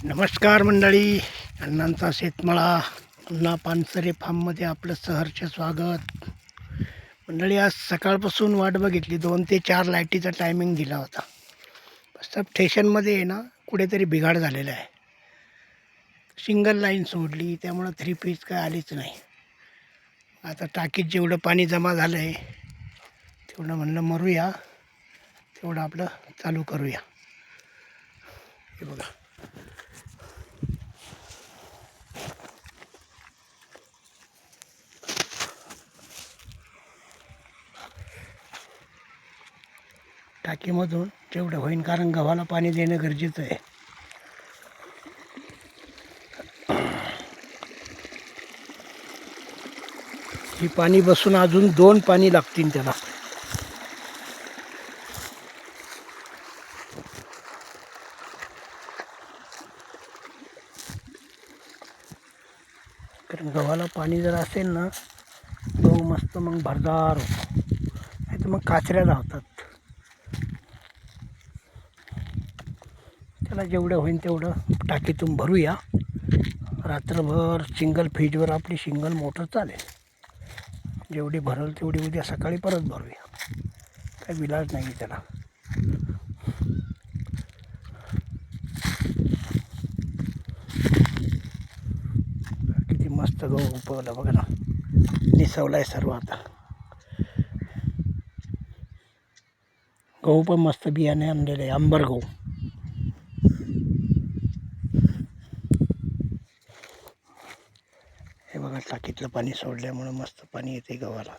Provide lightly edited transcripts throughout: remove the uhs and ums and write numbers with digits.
नमस्कार मंडळी, अण्णांचा शेतमळा पुन्हा पानसरे फार्ममध्ये आपलं सहर्ष स्वागत. मंडळी, आज सकाळपासून वाट बघितली. 2 ते 4 लाईटीचा टायमिंग दिला होता. सब स्टेशनमध्ये आहे ना, कुठेतरी बिघाड झालेला आहे. सिंगल लाईन सोडली, त्यामुळं 3 पीस काय आलीच नाही. आता टाकीत जेवढं पाणी जमा झालं आहे तेवढं म्हणलं मरूया, तेवढं आपलं चालू करूया. हे बघा, टाकीमधून जेवढं होईन, कारण गव्हाला पाणी देणं गरजेचं आहे. ही पाणी बसून अजून 2 पाणी लागतील त्याला. कारण गव्हाला पाणी जर असेल ना, गहू मस्त मग भरदार होतो. नाही तर मग काचऱ्या धावतात. त्याला जेवढं होईल तेवढं टाकीतून भरूया. रात्रभर सिंगल फेजवर आपली सिंगल मोटर चालेल. जेवढी भरल तेवढी उद्या सकाळी परत भरूया. काही विलाज नाही त्याला. किती मस्त गहू उपवला बघा ना, निसवलाय सर्व. आता गहू पण मस्त बियाणे आणलेले आहे, अंबर गहू. हे बघा, टाकीतलं पाणी सोडल्यामुळं मस्त पाणी येते गव्हाला.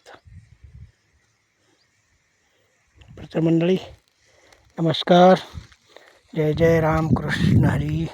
आता मंडळी, नमस्कार. जय जय राम कृष्ण हरी.